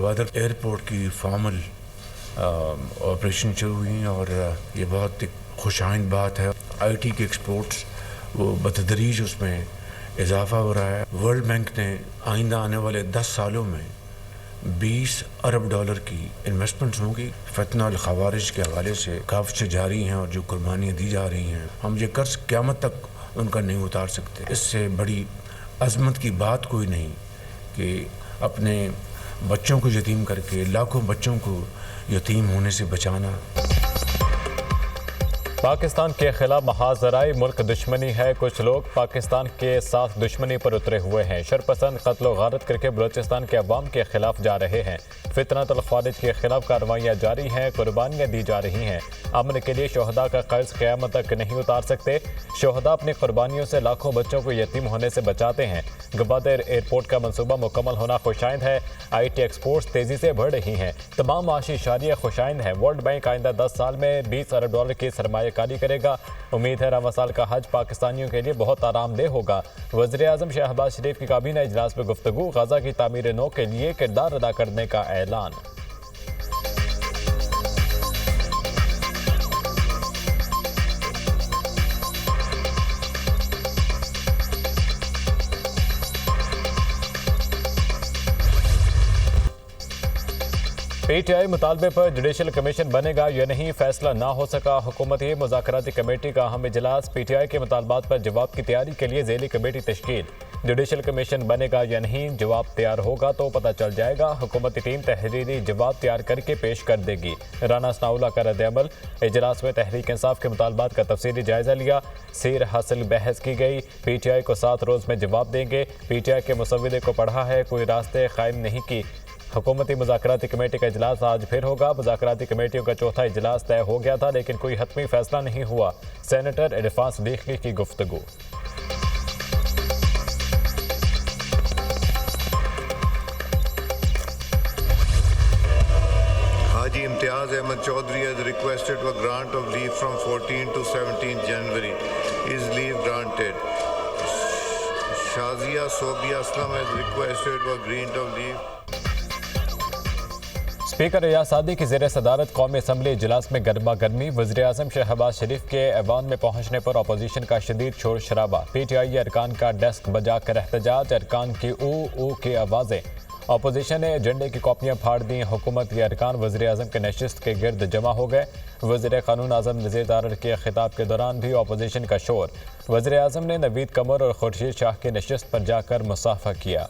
Gwadar airport की formal operation शुरू हुई और ये बहुत खुशाइंद बात है। आईटी के एक्सपोर्ट्स वो बतदरीज उसमें इजाफा हो रहा है। वर्ल्ड बैंक ने आइंदा आने वाले 10 सालों में 20 अरब डॉलर की इन्वेस्टमेंट्स होंगी। फितना अल खवारिज के हवाले से काफ़ी जारी हैं और जो कुर्बानियाँ दी जा रही हैं, हम ये कर्ज क़यामत तक उनका नहीं उतार सकते। इससे बड़ी अज़मत की बात कोई नहीं कि अपने बच्चों को यतीम करके लाखों बच्चों को यतीम होने से बचाना। पाकिस्तान के खिलाफ महाजराई मुल्क दुश्मनी है। कुछ लोग पाकिस्तान के साथ दुश्मनी पर उतरे हुए हैं। शरपसंद कत्ल व गारत करके बलूचिस्तान के अवाम के खिलाफ जा रहे हैं। फितनतुल खारिज के खिलाफ कार्रवाइयाँ जारी हैं, कुर्बानियाँ दी जा रही हैं। अमन के लिए शोहदा का कर्ज क़यामत तक नहीं उतार सकते। शोहदा अपनी कुर्बानियों से लाखों बच्चों को यतीम होने से बचाते हैं। गवादर एयरपोर्ट का मनसूबा मुकम्मल होना खुशाइंद है। IT एक्सपोर्ट्स तेज़ी से बढ़ रही हैं। तमाम माशी इशारियाँ खुशाइंद हैं। वर्ल्ड बैंक आइंदा 10 साल में 20 अरब डॉलर की सरमायाकारी करेगा। उम्मीद है रवां साल का हज पाकिस्तानियों के लिए बहुत आरामदेह होगा। वज़ीर आज़म शहबाज शरीफ की काबीना इजलास में गुफ्तगू। गजा की तामीर नौ के लिए किरदार अदा करने का ऐलान। PTI मुतालबे पर जुडिशल कमीशन बनेगा या नहीं, फैसला ना हो सका। हुकूमती मुज़ाकराती कमेटी का अहम इजलास। PTI के मुतालबात पर जवाब की तैयारी के लिए ज़ेली कमेटी तश्कील। जुडिशल कमीशन बनेगा या नहीं, जवाब तैयार होगा तो पता चल जाएगा। हुकूमती टीम तहरीरी जवाब तैयार करके पेश कर देगी। राना सनाउल्लाह का रद्द-ए-अमल। इजलास में तहरीक इंसाफ के मुतालबात का तफसीली जायजा लिया। सीर हासिल बहस की गई। PTI को 7 रोज़ में जवाब देंगे। PTI के मुसव्विदे को पढ़ा है, कोई रास्ते कायम नहीं की। हुकूमती मुज़ाकराती कमेटी का इजलास आज फिर होगा। मुज़ाकराती कमेटियों का चौथा इजलास तय हो गया था, लेकिन कोई हतमी फैसला नहीं हुआ। सेनेटर इरफान सदीकी की गुफ्तगू। Haji Imtiaz Ahmed Chaudhary has requested for grant of leave from 14 to 17 January. Is leave granted? Shazia Sobia Aslam has requested for grant of leave. Speaker Riyaz Saadi की ज़ेर सदारत कौमी असम्बली इजलास में गर्मा गर्मी। वज़ीर आज़म शहबाज शरीफ के ऐवान में पहुँचने पर अपोजिशन का शदीद शोर शराबा। PTI अरकान का डेस्क बजा कर एहतजाज। अरकान की ऊ की आवाज़ें। अपोजिशन ने एजेंडे की कॉपियाँ फाड़ दी। हुकूमत के अरकान वज़ीर आज़म के नशिस्त के गिर्द जमा हो गए। वज़ीर क़ानून आज़म नज़ीर तारड़ के खिताब के दौरान भी अपोजिशन का शोर। वज़ीर आज़म ने नवीद कमर और खुर्शीद शाह की नशिस्त पर जाकर मुसाफा किया।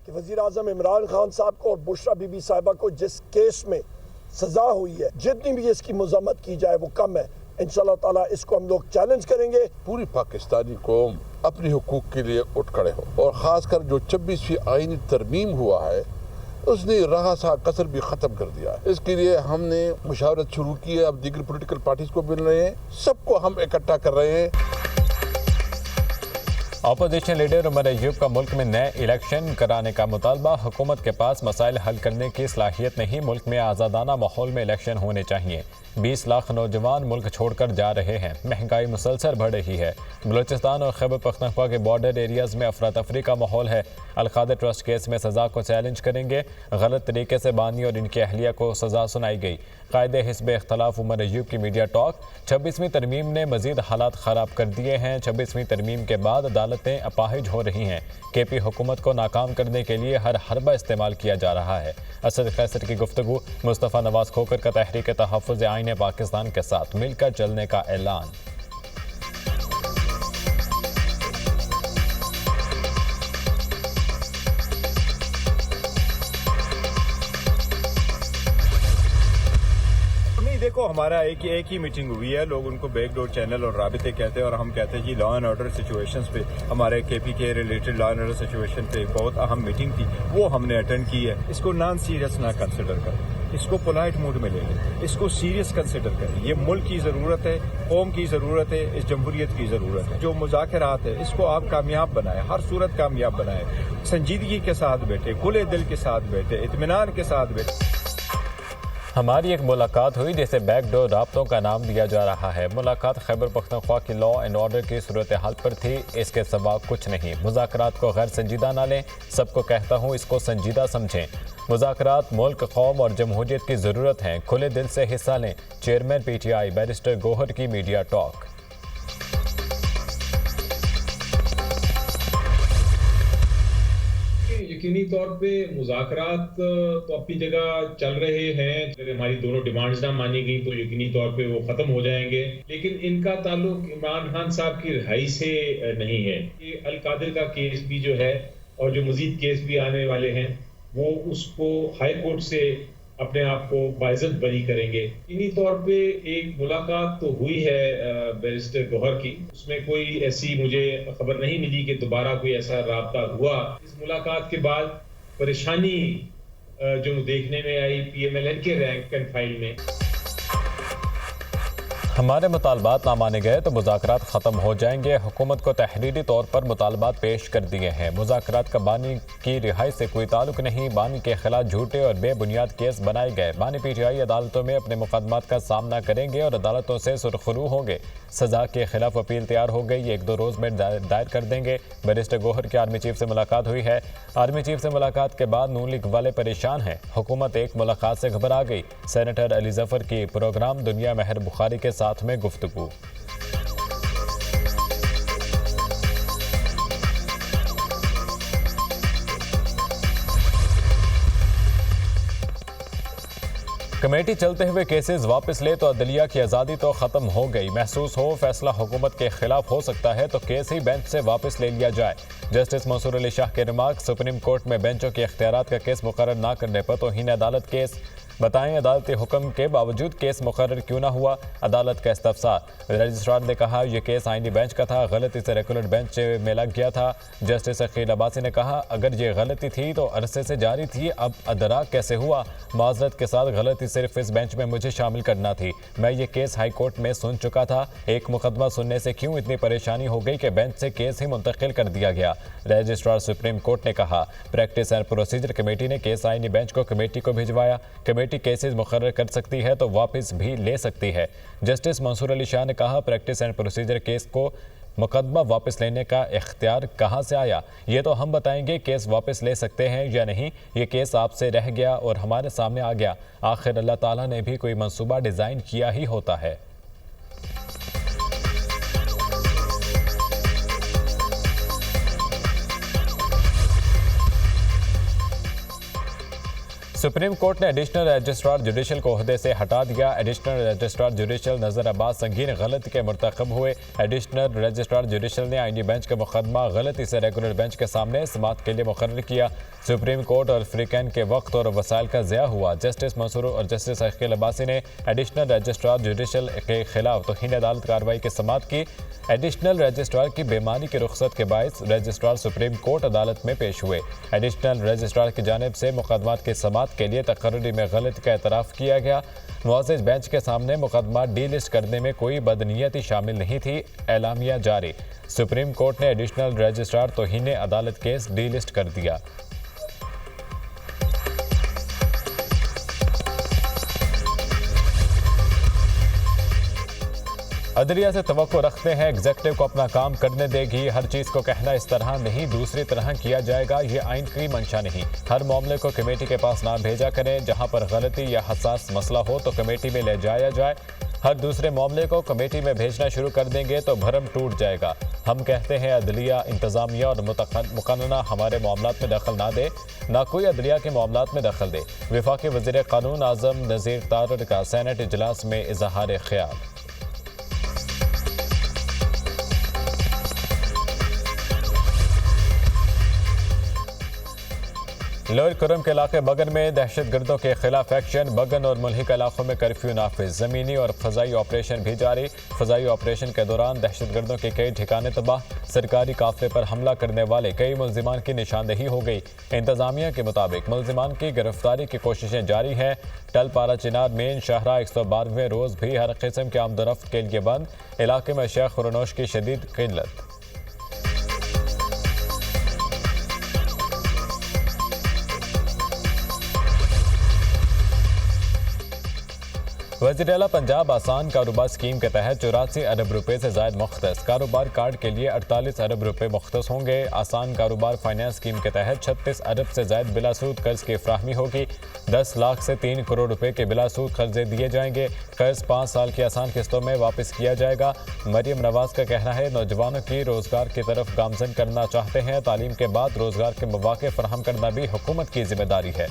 वज़ीर आज़म इमरान खान साहब को और बुशरा बीबी साहिबा को जिस केस में सजा हुई है, जितनी भी इसकी मज़म्मत की जाए वो कम है। इंशाअल्लाह ताला इसको हम लोग चैलेंज करेंगे। पूरी पाकिस्तानी कौम अपने हुकूक के लिए उठ खड़े हो और ख़ासकर जो 26वीं आईनी तरमीम हुआ है उसने रहा सा कसर भी ख़त्म कर दिया है। इसके लिए हमने मुशावरत शुरू की है। अब दीगर पोलिटिकल पार्टीज को मिल रहे हैं, सबको हम इकट्ठा कर रहे हैं। अपोजिशन लीडर उमर अयूब का मुल्क में नए इलेक्शन कराने का मुतालबा। हुकूमत के पास मसाइल हल करने की सलाहियत नहीं, मुल्क में आज़ादाना माहौल में इलेक्शन होने चाहिए। 20 लाख नौजवान मुल्क छोड़कर जा रहे हैं। महंगाई मुसलसल बढ़ रही है। बलूचिस्तान और खैबर पख्तूनख्वा के बॉर्डर एरियाज़ में अफरा तफरी का माहौल है। अल-कादर ट्रस्ट केस में सज़ा को चैलेंज करेंगे। गलत तरीके से बानी और इनकी अहलिया को सज़ा सुनाई गई। कायदे हिस्ब इख्तलाफ उमर अयूब की मीडिया टॉक। 26वीं तरमीम ने मजीद हालात ख़राब कर दिए हैं। 26वीं तरमीम के बाद अदालतें अपाहिज हो रही हैं। KP हुकूमत को नाकाम करने के लिए हर हरबा इस्तेमाल किया जा रहा है। असद कैसर की गुफ्तगू। मुस्तफ़ा नवाज खोकर का तहरीक तहफ़्फ़ुज़ आईन पाकिस्तान के साथ मिलकर चलने का ऐलान। देखो हमारा एक ही मीटिंग हुई है। लोग उनको बैकडोर चैनल और राबिते कहते हैं और हम कहते हैं जी लॉ एंड ऑर्डर सिचुएशंस पे हमारे KP के related law and order situation पे बहुत अहम मीटिंग थी, वो हमने अटेंड की है। इसको नॉन सीरियस ना कंसिडर करें, इसको पोलाइट मूड में ले लें, इसको सीरियस कंसिडर करें। ये मुल्क की ज़रूरत है, कौम की ज़रूरत है, इस जमहूरियत की ज़रूरत है। जो मुज़ाकरात है इसको आप कामयाब बनाएं, हर सूरत कामयाब बनाएं। संजीदगी के साथ बैठे, खुले दिल के साथ बैठे, इत्मीनान के साथ बैठे। हमारी एक मुलाकात हुई जिसे बैकडोर राब्तों का नाम दिया जा रहा है। मुलाकात खैबर पख्तूनख्वा की लॉ एंड ऑर्डर की सूरत हाल पर थी, इसके सिवा कुछ नहीं। मुज़ाकरात को गैर संजीदा ना लें, सबको कहता हूँ इसको संजीदा समझें। मुज़ाकरात मुल्क, कौम और जमहूरियत की ज़रूरत हैं, खुले दिल से हिस्सा लें। चेयरमैन PTI बैरिस्टर गौहर की मीडिया टॉक। यकीनी तौर पे मुज़ाकरात तो अपनी जगह चल रहे हैं। अगर हमारी दोनों डिमांड्स ना मानी गई तो यकीनी तौर पे वो ख़त्म हो जाएंगे, लेकिन इनका ताल्लुक इमरान खान साहब की रिहाई से नहीं है। ये अल कादिर का केस भी जो है और जो मज़ीद केस भी आने वाले हैं वो उसको हाई कोर्ट से अपने आप को बाइज्जत बरी करेंगे। इन्हीं तौर पे एक मुलाकात तो हुई है बैरिस्टर गौहर की, उसमें कोई ऐसी मुझे खबर नहीं मिली कि दोबारा कोई ऐसा राब्ता हुआ। इस मुलाकात के बाद परेशानी जो देखने में आई PMLN के रैंक एंड फाइल में, हमारे मुतालबात ना माने गए तो मुज़ाकरात ख़त्म हो जाएंगे। हुकूमत को तहरीरी तौर पर मुतालबात पेश कर दिए हैं। मुज़ाकरात का बानी की रिहाई से कोई ताल्लुक नहीं। बानी के खिलाफ झूठे और बेबुनियाद केस बनाए गए। बानी PTI अदालतों में अपने मुकदमात का सामना करेंगे और अदालतों से सुरखरू होंगे। सज़ा के खिलाफ अपील तैयार हो गई, 1-2 रोज़ में दायर कर देंगे। बैरिस्टर गौहर की आर्मी चीफ से मुलाकात हुई है। आर्मी चीफ से मुलाकात के बाद नून लीग वाले परेशान हैं। हुकूमत एक मुलाकात से घबरा गई। सेनेटर अली जफर की प्रोग्राम दुनिया महर बुखारी के साथ में गुफ्तगू। कमेटी चलते हुए केसेस वापस ले तो अदलिया की आज़ादी तो ख़त्म हो गई। महसूस हो फैसला हुकूमत के खिलाफ हो सकता है तो केस ही बेंच से वापस ले लिया जाए। जस्टिस मंसूर अली शाह के रिमार्क, सुप्रीम कोर्ट में बेंचों के इख्तियारात का केस मुकर्रर ना करने पर तौहीन अदालत केस। बताएं अदालती हुक्म के बावजूद केस मुकर्रर क्यों ना हुआ, अदालत का इस्तफसार। रजिस्ट्रार ने कहा यह केस आईनी बेंच का था, गलती से रेगुलर बेंच में लग गया था। जस्टिस अकील अब्बासी ने कहा अगर ये गलती थी तो अरसे से जारी थी, अब अदराक कैसे हुआ। माजरत के साथ गलती सिर्फ इस बेंच में मुझे शामिल करना थी, मैं ये केस हाई कोर्ट में सुन चुका था। एक मुकदमा सुनने से क्यों इतनी परेशानी हो गई कि बेंच से केस ही मुंतकिल कर दिया गया। रजिस्ट्रार सुप्रीम कोर्ट ने कहा प्रैक्टिस एंड प्रोसीजर कमेटी ने केस आईनी बेंच को कमेटी को भिजवाया। कमेटी केसेस मुकर्रर कर सकती है तो वापस भी ले सकती है। जस्टिस मंसूर अली शाह ने कहा प्रैक्टिस एंड प्रोसीजर केस को मुकदमा वापस लेने का इख्तियार कहाँ से आया, ये तो हम बताएंगे। केस वापस ले सकते हैं या नहीं, ये केस आपसे रह गया और हमारे सामने आ गया। आखिर अल्लाह ताला ने भी कोई मंसूबा डिज़ाइन किया ही होता है। सुप्रीम कोर्ट ने एडिशनल रजिस्ट्रार जुडिशल को ओहदे से हटा दिया। एडिशनल रजिस्ट्रार जुडिशल नज़र अब्बास संगीन गलती के मरतकब हुए। एडिशनल रजिस्ट्रार जुडिशल ने आईनी बेंच का मुकदमा गलती से रेगुलर बेंच के सामने समाअत के लिए मुकर्रर किया। सुप्रीम कोर्ट और फ्रीकैन के वक्त और वसाइल का ज़िया हुआ। जस्टिस मंसूर और जस्टिस अकील अब्बासी ने एडिशनल रजिस्ट्रार जुडिशल के खिलाफ तौहीन अदालत कार्रवाई की समाअत की। एडिशनल रजिस्ट्रार की बेमानी की रुख्सत के बायस रजिस्ट्रार सुप्रीम कोर्ट अदालत में पेश हुए। एडिशनल रजिस्ट्रार की जानिब से मुकदमात की समाअत के लिए तकर्री में गलती का एतराफ़ किया गया। मुअज़्ज़िज़ बेंच के सामने मुकदमा डीलिस्ट करने में कोई बदनीयती शामिल नहीं थी, एलामिया जारी। सुप्रीम कोर्ट ने एडिशनल रजिस्ट्रार तौहीन अदालत केस डीलिस्ट कर दिया। अदलिया से तवक्को रखते हैं एग्जेक्टिव को अपना काम करने देगी। हर चीज़ को कहना इस तरह नहीं दूसरी तरह किया जाएगा, ये आइन की मंशा नहीं। हर मामले को कमेटी के पास ना भेजा करें। जहां पर गलती या हसास मसला हो तो कमेटी में ले जाया जाए। हर दूसरे मामले को कमेटी में भेजना शुरू कर देंगे तो भरम टूट जाएगा। हम कहते हैं अदलिया, इंतज़ामिया और मुक़न्ना हमारे मामलात में दखल ना दे, ना कोई अदलिया के मामलात में दखल दे। वफाकी वज़ीर क़ानून आज़म नज़ीर तारड़ का सेनेट इजलास में इज़हार ख्याल। लोअर कुरम के इलाके बगन में दहशतगर्दों के खिलाफ एक्शन। बगन और मुल्हिका इलाकों में कर्फ्यू नाफिज। ज़मीनी और फ़ज़ाई ऑपरेशन भी जारी। फ़ज़ाई ऑपरेशन के दौरान दहशतगर्दों के कई ठिकाने तबाह। सरकारी काफ़िले पर हमला करने वाले कई मुल्ज़िमान की निशानदेही हो गई। इंतज़ामिया के मुताबिक मुल्ज़िमान की गिरफ्तारी की कोशिशें जारी हैं। टलपारा चिनार मेन शाहरा 112वें रोज़ भी हर किस्म के आमदोरफ्त के लिए बंद। इलाके में शेख खुरनोश की शदीद किल्लत। वज़ीर आला पंजाब आसान कारोबार स्कीम के तहत 84 अरब रुपए से ज़ायद मुख्तस कारोबार कार्ड के लिए 48 अरब रुपए मुख्तस होंगे। आसान कारोबार फाइनेंस स्कीम के तहत 36 अरब से ज़ायद बिलासूद कर्ज की फ्राहमी होगी। 10 लाख से 3 करोड़ रुपए के बिलासूद कर्जे दिए जाएंगे। कर्ज 5 साल की आसान किस्तों में वापस किया जाएगा। मरियम नवाज का कहना है नौजवानों की रोजगार की तरफ गामजन करना चाहते हैं। तालीम के बाद रोजगार के मौके फराहम करना भी हुकूमत की जिम्मेदारी है।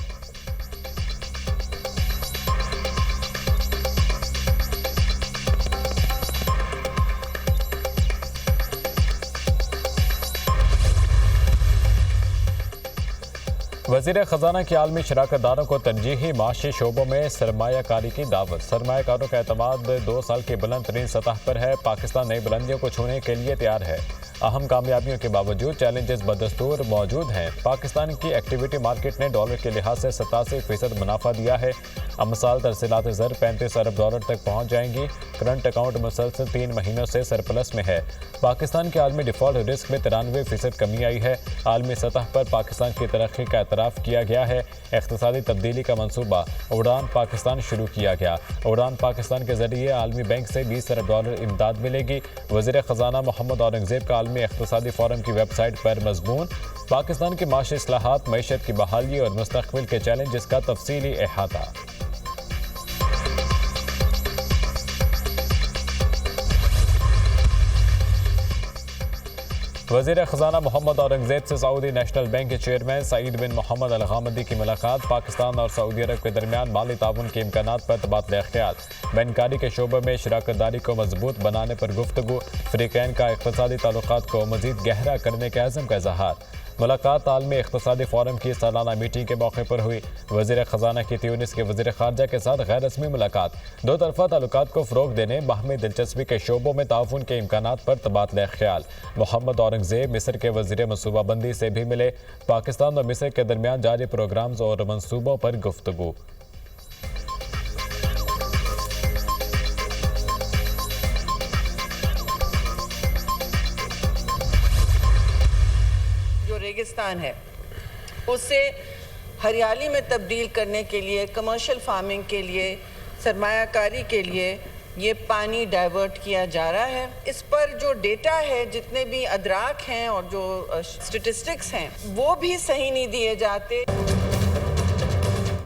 वज़ीर ख़जाना की आलमी शराकतदारों को तरजीही माशी शोबों में सरमायाकारी की दावत। सरमायाकारों का एतमाद 2 साल की बुलंद तरीन सतह पर है। पाकिस्तान नई बुलंदियों को छूने के लिए तैयार है। अहम कामयाबियों के बावजूद चैलेंजेस बदस्तूर मौजूद हैं। पाकिस्तान की एक्टिविटी मार्केट ने डॉलर के लिहाज से 87% मुनाफा दिया है। अमसाल तरसीलात ज़र 35 अरब डॉलर तक पहुँच जाएंगी। करंट अकाउंट मुसलसल 3 महीनों से सरप्लस में है। पाकिस्तान के आलमी डिफ़ॉल्ट रिस्क में 93% कमी आई है। आलमी सतह पर पाकिस्तान की तरक्की का एतराफ़ किया गया है। इक़्तिसादी तब्दीली का मनसूबा उड़ान पाकिस्तान शुरू किया गया। उड़ान पाकिस्तान के जरिए आलमी बैंक से 20 अरब डॉलर इमदाद मिलेगी। वज़ीर ख़जाना मोहम्मद औरंगज़ेब का आलमी इक़्तिसादी फोरम की वेबसाइट पर मज़मून। पाकिस्तान की माशी इस्लाहात, मईशत की बहाली और मुस्तक़बिल के चैलेंजेस का तफसीली अहाता। वज़ीर ख़जाना मोहम्मद औरंगज़ेब से सऊदी नेशनल बैंक के चेयरमैन सईद बिन मोहम्मद अल गामदी की मुलाकात। पाकिस्तान और सऊदी अरब के दरमियान माली ताउन के इम्कानात पर तबादला ख्याल। बैंकारी के शोबे में शराकतदारी को मजबूत बनाने पर गुफ्तगू। फ़रीक़ैन का इक़्तिसादी ताल्लुकात को मज़ीद गहरा करने के अज़्म का इज़हार। मुलाकात आलमी इक़्तिसादी फोरम की सालाना मीटिंग के मौके पर हुई। वज़ीर ख़जाना की ट्यूनिस के वज़ीर ख़ारजा के साथ गैर रस्मी मुलाकात। 2 तरफ़ा ताल्लुकात को फ़रोग़ देने, बाहमी दिलचस्पी के शोबों में ताउन के इम्कानात पर तबादला ख्याल। मोहम्मद औरंगज़ेब मिस्र के वज़ीर मनसूबाबंदी से भी मिले। पाकिस्तान और मिस्र के दरमियान जारी प्रोग्राम्स और मनसूबों पर गुफ्तगू। रेगिस्तान है उसे हरियाली में तब्दील करने के लिए, कमर्शियल फार्मिंग के लिए, सरमायाकारी के लिए ये पानी डाइवर्ट किया जा रहा है। इस पर जो डेटा है, जितने भी अदराक हैं और जो स्टेटिस्टिक्स हैं, वो भी सही नहीं दिए जाते।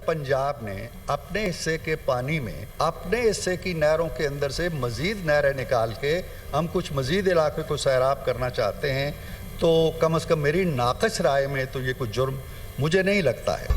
पंजाब ने अपने हिस्से के पानी में, अपने हिस्से की नहरों के अंदर से मज़ीद नहरें निकाल के हम कुछ मज़ीद इलाके को सैराब करना चाहते हैं, तो कम से कम मेरी नाक़िस राय में तो ये कुछ जुर्म मुझे नहीं लगता है।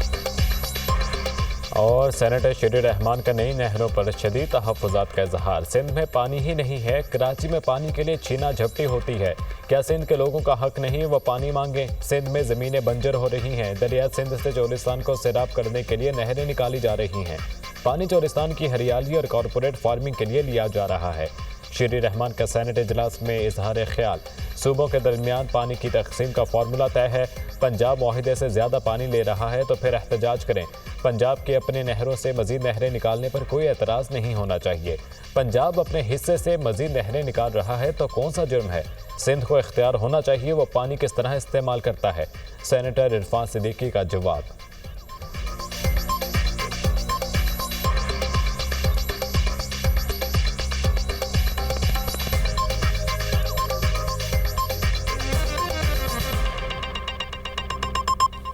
और सेनेटर शरीर रहमान का नई नहरों पर शदीद तहफ़्फ़ुज़ात का इज़हार। सिंध में पानी ही नहीं है, कराची में पानी के लिए छीना झपटी होती है। क्या सिंध के लोगों का हक नहीं वो पानी मांगे? सिंध में ज़मीनें बंजर हो रही हैं। दरिया सिंध से चोलिस्तान को सैराब करने के लिए नहरें निकाली जा रही हैं। पानी चोलिस्तान की हरियाली और कॉरपोरेट फार्मिंग के लिए लिया जा रहा है। शरीर रहमान का सेनेट इजलास में इजहार ख्याल। सूबों के दरमियान पानी की तकसीम का फार्मूला तय है। पंजाब मुआहिदे से ज़्यादा पानी ले रहा है तो फिर एहतजाज करें। पंजाब के अपने नहरों से मज़ीद नहरें निकालने पर कोई एतराज़ नहीं होना चाहिए। पंजाब अपने हिस्से से मज़ीद नहरें निकाल रहा है तो कौन सा जुर्म है? सिंध को इख्तियार होना चाहिए वो पानी किस तरह इस्तेमाल करता है। सेनेटर इरफान सिद्दीकी का जवाब।